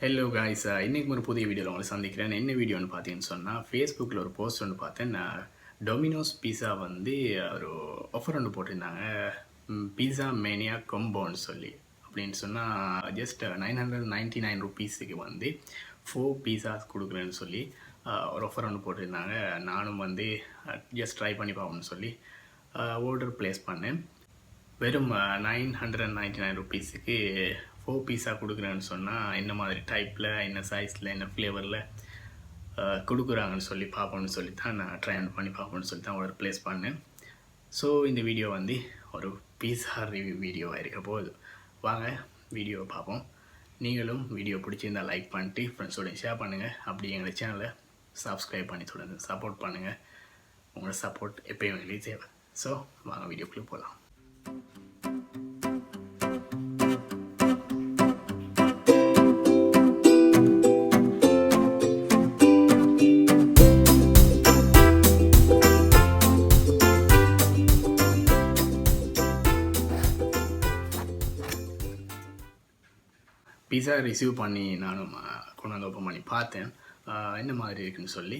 Hello guys, இன்றைக்கி ஒரு புதிய வீடியோவில் உங்களை சந்திக்கிறேன். என்ன வீடியோன்னு பார்த்தீங்கன்னு சொன்னால், ஃபேஸ்புக்கில் ஒரு போஸ்ட் ஒன்று பார்த்தேன். டொமினோஸ் பீஸா வந்து ஒரு ஆஃபர் ஒன்று போட்டிருந்தாங்க. பீஸா மேனியா கொம்போன்னு சொல்லி அப்படின்னு சொன்னால் ஜஸ்ட் 999 ருபீஸுக்கு வந்து 4 பீஸாஸ் கொடுக்குறேன்னு சொல்லி ஒரு ஆஃபர் ஒன்று போட்டிருந்தாங்க. நானும் வந்து ஜஸ்ட் ட்ரை பண்ணி பார்ப்போம்னு சொல்லி ஆர்டர் ப்ளேஸ் பண்ணேன். வெறும் 999 ருபீஸுக்கு 4 பீஸா கொடுக்குறேன்னு சொன்னால் என்ன மாதிரி டைப்பில், என்ன சைஸில், என்ன ஃப்ளேவரில் கொடுக்குறாங்கன்னு சொல்லி பார்ப்போம்னு சொல்லி தான் நான் ட்ரை பண்ணி பார்ப்போம்னு சொல்லி தான் ஆர்டர் ப்ளேஸ் பண்ணேன். ஸோ இந்த வீடியோ வந்து ஒரு பீஸா ரிவ்யூ வீடியோவாக இருக்க போகுது. வாங்க வீடியோவை பார்ப்போம். நீங்களும் வீடியோ பிடிச்சிருந்தால் லைக் பண்ணிட்டு ஃப்ரெண்ட்ஸோட ஷேர் பண்ணுங்கள். அப்படி எங்கள் சேனலை சப்ஸ்கிரைப் பண்ணி தொடர்ந்து சப்போர்ட் பண்ணுங்கள். உங்களோட சப்போர்ட் எப்போயும் எங்களுக்கு தேவை. ஸோ வாங்க வீடியோக்குள்ளே போகலாம். பீஸா ரிசீவ் பண்ணி நானும் கொண்டாந்து ஓப்பன் பண்ணி பார்த்தேன் என்ன மாதிரி இருக்குன்னு சொல்லி.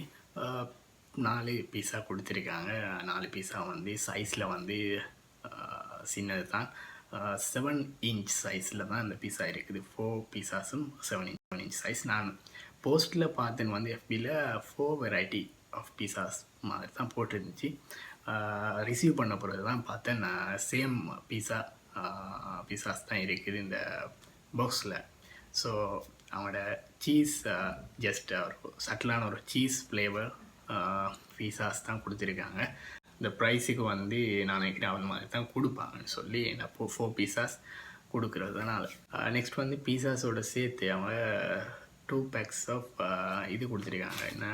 4 பீஸா கொடுத்துருக்காங்க. 4 பீஸா வந்து சைஸில் வந்து சின்னது தான். 7 இன்ச் சைஸில் தான் இந்த பீஸா இருக்குது. 4 பீஸாஸும் 7 இன்ச் சைஸ். நான் போஸ்ட்டில் பார்த்தேன் வந்து FBயில் 4 வெரைட்டி ஆஃப் பீஸாஸ் மாதிரி தான் போட்டுருந்துச்சு. ரிசீவ் பண்ண பிறகு தான் பார்த்தேன் சேம் பீஸாஸ் தான் இருக்குது இந்த பாக்ஸில். ஸோ அவங்களோட சீஸ் ஜஸ்ட் ஒரு சட்டிலான ஒரு சீஸ் ஃப்ளேவர் பீஸாஸ் தான் கொடுத்துருக்காங்க. இந்த ப்ரைஸுக்கு வந்து நான் நினைக்கிறேன் அவன் மாதிரி தான் கொடுப்பாங்கன்னு சொல்லி நான் 4 பீஸாஸ் கொடுக்குறதுனால. நெக்ஸ்ட் வந்து பீஸாஸோட சேர்த்து அவங்க 2 பேக்ஸ் ஆஃப் இது கொடுத்துருக்காங்க. என்ன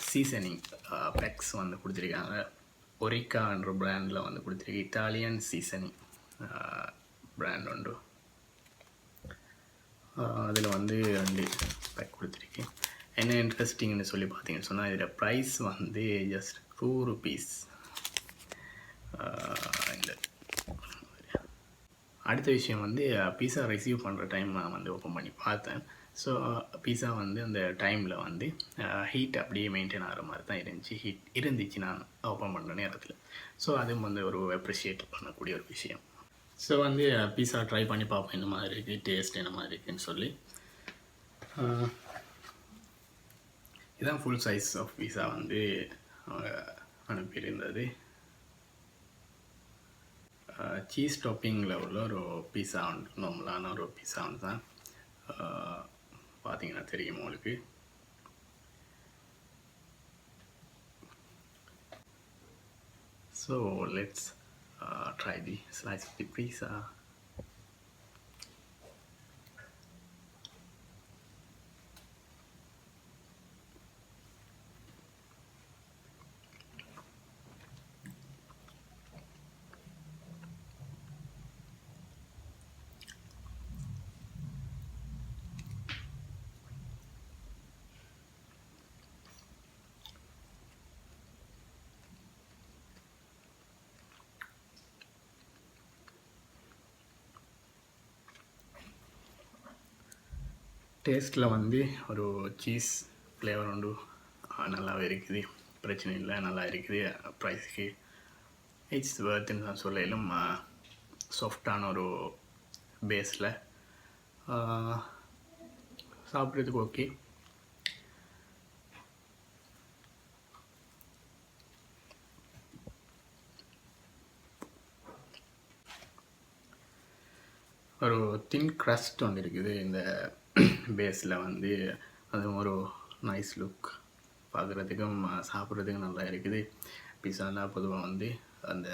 சீசனிங் பேக்ஸ் வந்து கொடுத்துருக்காங்க. ஒரிக்கான்ற பிராண்டில் வந்து கொடுத்துருக்கு. இட்டாலியன் சீசனிங் பிராண்ட் உண்டு. அதில் வந்து 2 பேக் கொடுத்துருக்கேன். என்ன இன்ட்ரெஸ்டிங்னு சொல்லி பார்த்தீங்கன்னு சொன்னால் இதில் ப்ரைஸ் வந்து ஜஸ்ட் 2 ருபீஸ். இந்த அடுத்த விஷயம் வந்து பீஸா ரிசீவ் பண்ணுற டைம் நான் வந்து ஓப்பன் பண்ணி பார்த்தேன். ஸோ பீஸா வந்து அந்த டைமில் வந்து ஹீட் அப்படியே மெயின்டைன் ஆகிற மாதிரி தான் இருந்துச்சு நான் ஓப்பன் பண்ணுற நேரத்தில். ஸோ அதுவும் வந்து ஒரு அப்ரிஷியேட் பண்ணக்கூடிய ஒரு விஷயம். ஸோ வந்து பீஸா ட்ரை பண்ணி பார்ப்போம் என்ன மாதிரி இருக்குது, டேஸ்ட் என்ன மாதிரி இருக்குதுன்னு சொல்லி. இதுதான் ஃபுல் சைஸ் ஆஃப் பீஸா வந்து அவங்க அனுப்பியிருந்தது. சீஸ் டாப்பிங்கில் உள்ள ஒரு பீஸா உண்டு, நார்மலான ஒரு பீஸா உண்டு தான். பார்த்தீங்கன்னா தெரியும் உங்களுக்கு. So let's try the slice of the pizza. டேஸ்ட்டில் வந்து ஒரு சீஸ் ஃப்ளேவர் உண்டு, நல்லாவே இருக்குது, பிரச்சனை இல்லை, நல்லா இருக்குது. ப்ரைஸுக்கு இட்ஸ் வர்த்துன்னு தான் சொல்லும். சாஃப்டான ஒரு பேஸில் சாப்பிட்றதுக்கு ஓகே. ஒரு தின் க்ரஸ்ட் ஒன்று இருக்குது இந்த பேஸில் வந்து. அதுவும் ஒரு நைஸ் லுக், பார்க்குறதுக்கும் சாப்பிட்றதுக்கும் நல்லா இருக்குது. பீஸானா பொதுவாக வந்து அந்த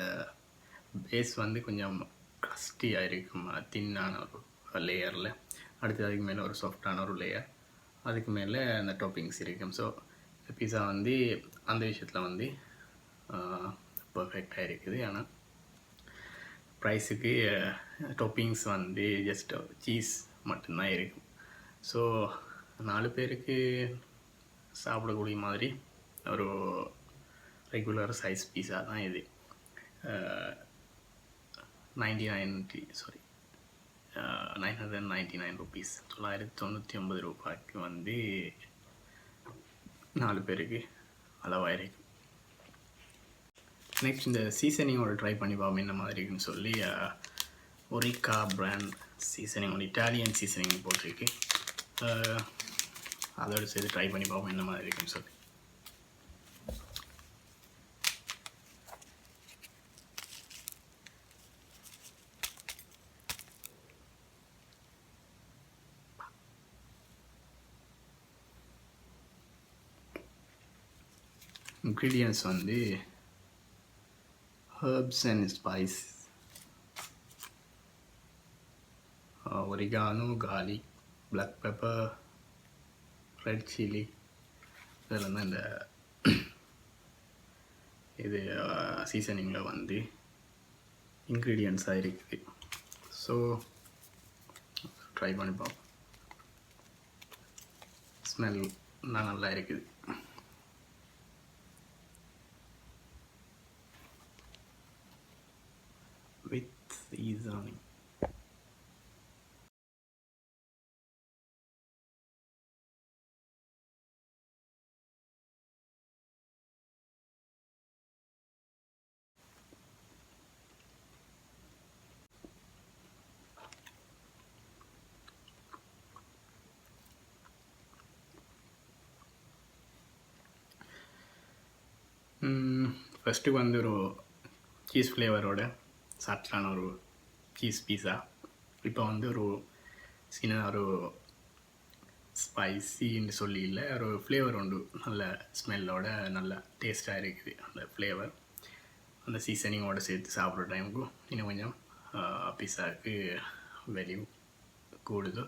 பேஸ் வந்து கொஞ்சம் க்ரஸ்டியாக இருக்கும், தின்னான ஒரு லேயரில். அடுத்து அதுக்கு மேலே ஒரு சாஃப்டான ஒரு லேயர், அதுக்கு மேலே அந்த டாப்பிங்ஸ் இருக்கும். ஸோ இந்த பீஸா வந்து அந்த விஷயத்தில் வந்து பர்ஃபெக்டாக இருக்குது. ஆனால் ப்ரைஸுக்கு டாப்பிங்ஸ் வந்து ஜஸ்ட் சீஸ் மட்டும்தான் இருக்கும். ஸோ 4 பேருக்கு சாப்பிடக்கூடிய மாதிரி ஒரு ரெகுலர் சைஸ் பீஸா தான் இது. 999 ருபீஸ், 999 ரூபாய்க்கு வந்து 4 பேருக்கு அளவாயிருக்கு. நெக்ஸ்ட் இந்த சீசனிங்கோட ட்ரை பண்ணி பார்ப்போம் என்ன மாதிரி இருக்குன்னு சொல்லி ஒரிகா பிராண்ட் சீசனிங், ஒரு இட்டாலியன் சீசனிங் போட்டிருக்கு. அதோடு சேர்த்து ட்ரை பண்ணி பார்ப்போம் என்ன மாதிரி இருக்குன்னு சொல்லி. இன்க்ரீடியன்ட்ஸ் வந்து herbs and spice, oregano, garlic, black pepper, red chili. இதெல்லாம் தான் இந்த இது சீசனிங்கில் வந்து இன்க்ரீடியன்ட்ஸாக இருக்குது. ஸோ ட்ரை பண்ணி பார்ப்போம். ஸ்மெல் நல்லா இருக்குது. with seasoning. ஃபஸ்ட்டு வந்து ஒரு சீஸ் ஃப்ளேவரோட சாப்பிட்டான ஒரு சீஸ் பீஸா. இப்போ வந்து ஒரு சின்ன ஒரு ஸ்பைசின்னு சொல்லி இல்லை, ஒரு ஃப்ளேவர் உண்டு, நல்ல ஸ்மெல்லோட நல்ல டேஸ்ட்டாக இருக்குது. அந்த ஃப்ளேவர் அந்த சீசனிங்கோடு சேர்த்து சாப்பிட்ற டைமுக்கும் இன்னும் கொஞ்சம் பீஸாவுக்கு வேல்யூ கூடுது.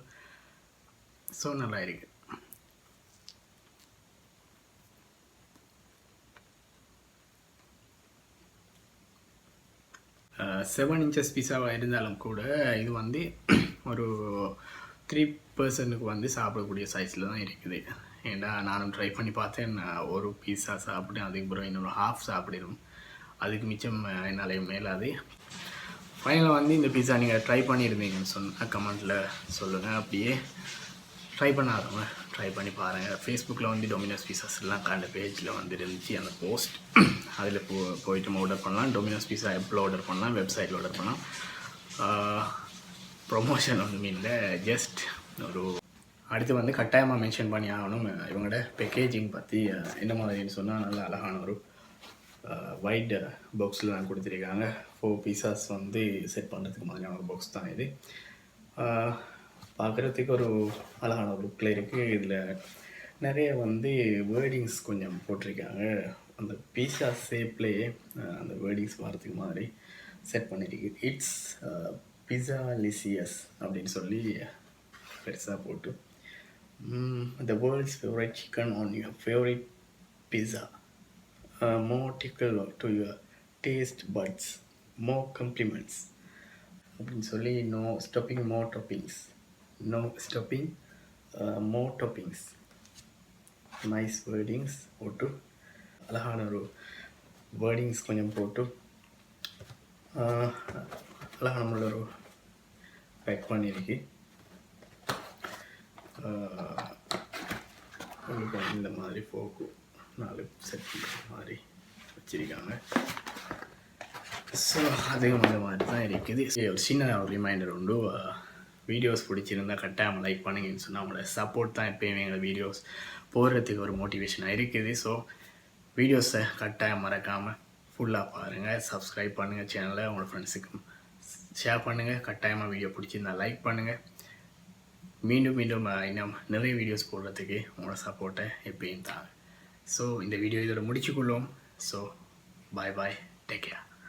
ஸோ நல்லா இருக்குது. 7 inches பீஸாவாக இருந்தாலும் கூட இது வந்து ஒரு 3 பர்சனுக்கு வந்து சாப்பிடக்கூடிய சைஸில் தான் இருக்குது. ஏன்னா நானும் ட்ரை பண்ணி பார்த்தேன். ஒரு பீஸா சாப்பிட்டேன், அதுக்கப்புறம் இன்னொரு ஹாஃப் சாப்பிடும், அதுக்கு மிச்சம் என்னாலே மேலாது. ஃபைனலாக வந்து இந்த பீஸா நீங்கள் ட்ரை பண்ணியிருந்தீங்கன்னு சொன்னால் கமெண்ட்டில் சொல்லுங்கள். அப்படியே ட்ரை பண்ணாதவங்க ட்ரை பண்ணி பாருங்கள். ஃபேஸ்புக்கில் வந்து டொமினோஸ் பீஸாஸ்லாம் அந்த பேஜில் வந்து இருந்துச்சு அந்த போஸ்ட். அதில் போயிட்டு ஆர்டர் பண்ணலாம். டொமினோஸ் பீஸா எப்போ ஆர்டர் பண்ணலாம், வெப்சைட்டில் ஆர்டர் பண்ணலாம். ப்ரொமோஷன் ஒன்றுமே இல்லை, ஜஸ்ட் ஒரு அடுத்து வந்து கட்டாயமாக மென்ஷன் பண்ணி ஆகணும் இவங்களோட பேக்கேஜிங் பற்றி. என்ன மாதிரின்னு சொன்னால் நல்ல அழகான ஒரு ஒயிட் பாக்ஸில் தான் கொடுத்துருக்காங்க. 4 பீஸாஸ் வந்து செட் பண்ணுறதுக்கு மாதிரியான ஒரு பாக்ஸ் தான் இது. பார்க்குறதுக்கு ஒரு அழகான ஒரு லுக்கில் இருக்குது. இதில் நிறைய வந்து வேர்டிங்ஸ் கொஞ்சம் போட்டிருக்காங்க. அந்த பீஸா ஷேப்லேயே அந்த வேர்டிங்ஸ் வரதுக்கு மாதிரி செட் பண்ணியிருக்கு. இட்ஸ் பிஸா லிசியஸ் அப்படின்னு சொல்லி பெருசாக போட்டு, the world's favourite chicken on your favourite pizza, more tickle to your taste buds, more compliments அப்படின்னு சொல்லி, no stopping more toppings, no stopping more toppings. Nice wordings போட்டு, அழகான ஒரு வேர்டிங்ஸ் கொஞ்சம் போட்டு அழகான நம்மளோட ஒரு பேக் பண்ணியிருக்கு. உங்களுக்கு இந்த மாதிரி போக்கு 4 செட் பண்ணுற மாதிரி வச்சுருக்காங்க. ஸோ அதுவும் அந்த மாதிரி தான் இருக்குது. ஒரு சின்ன ஒரு ரிமைண்டர் உண்டு, வீடியோஸ் பிடிச்சிருந்தால் கட்டாயம் லைக் பண்ணுங்கன்னு சொன்னால் அவங்களோட சப்போர்ட் தான் எப்போயுமே எங்கள் வீடியோஸ் போடுறதுக்கு ஒரு மோட்டிவேஷனாக இருக்குது. ஸோ வீடியோஸை கட்டாயம் மறக்காமல் ஃபுல்லாக பாருங்கள், சப்ஸ்கிரைப் பண்ணுங்கள் சேனலை, உங்களோட ஃப்ரெண்ட்ஸுக்கும் ஷேர் பண்ணுங்கள். கட்டாயமாக வீடியோ பிடிச்சிருந்தா லைக் பண்ணுங்கள். மீண்டும் இன்னும் நிறைய வீடியோஸ் போடுறதுக்கு உங்களோட சப்போர்ட்டை எப்பயும் தாங்க. ஸோ இந்த வீடியோ இதோட முடிச்சுக்கொள்ளும். So bye, take care.